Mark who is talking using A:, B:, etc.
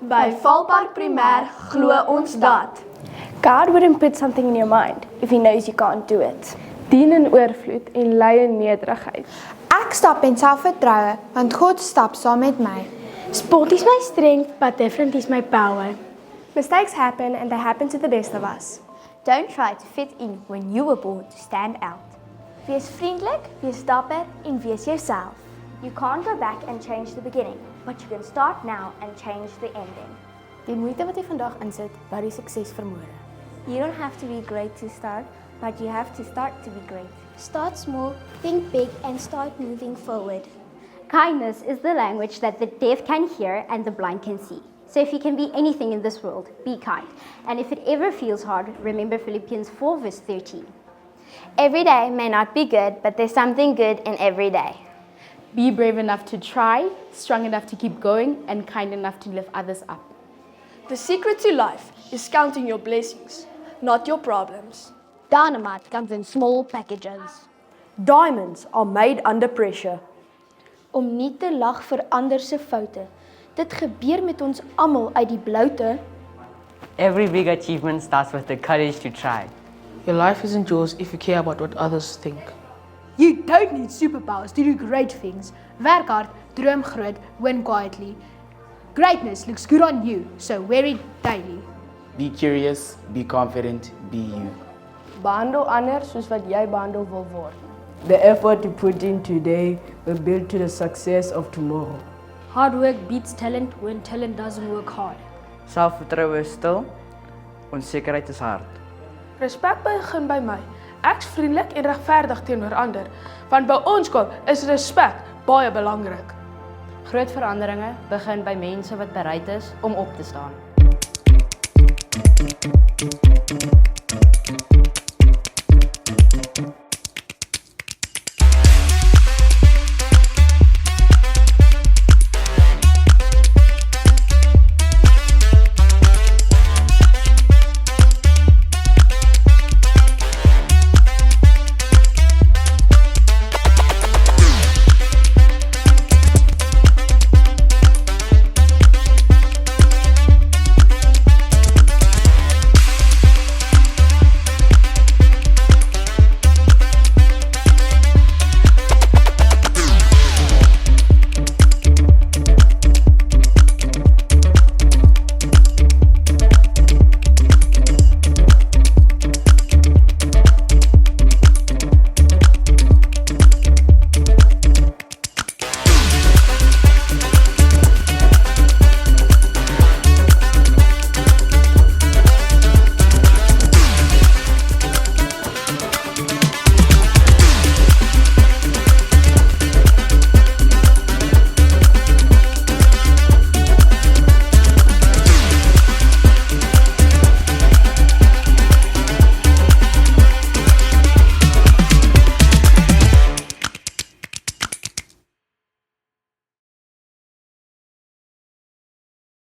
A: By Valpark Primêr glo ons dat
B: God wouldn't put something in your mind if he knows you can't do it.
C: Dien in oorvloed en lei in nederigheid.
D: Ek stap in selfvertroue, want God stap saam met my.
E: Sport is my strength, but different is my power.
B: Mistakes happen and they happen to the best of us.
A: Don't try to fit in when you were born to stand out. Wees vriendelik, wees dapper en wees jouself. You can't go back and change the beginning, but you can start now and change the ending.
B: Die moeite wat jy vandag insit, bou die sukses vermoere.
A: You don't have to be great to start, but you have to start to be great.
F: Start small, think big, and start moving forward.
G: Kindness is the language that the deaf can hear and the blind can see. So if you can be anything in this world, be kind. And if it ever feels hard, remember Philippians 4 verse 13.
A: Every day may not be good, but there's something good in every day.
C: Be brave enough to try, strong enough to keep going, and kind enough to lift others up.
H: The secret to life is counting your blessings, not your problems.
E: Dynamite comes in small packages.
I: Diamonds are made under pressure.
E: Om nie te lag vir ander se foute. Dit gebeur met ons almal uit die bloute.
J: Every big achievement starts with the courage to try.
K: Your life isn't yours if you care about what others think.
E: You don't need superpowers to do great things. Werk hard, droom groot, win quietly. Greatness looks good on you, so wear it daily.
L: Be curious, be confident, be you.
C: Behandel ander soos wat jy behandel wil word.
I: The effort you put in today will build to the success of tomorrow.
E: Hard work beats talent when talent doesn't work hard.
J: Selfvertroue is stil, onsekerheid is hard.
C: Respek begin by my. Ek's vriendelik en regverdig teenoor ander, want by ons skool is respek baie belangrik.
M: Groot veranderinge begin by mense wat bereid is om op te staan.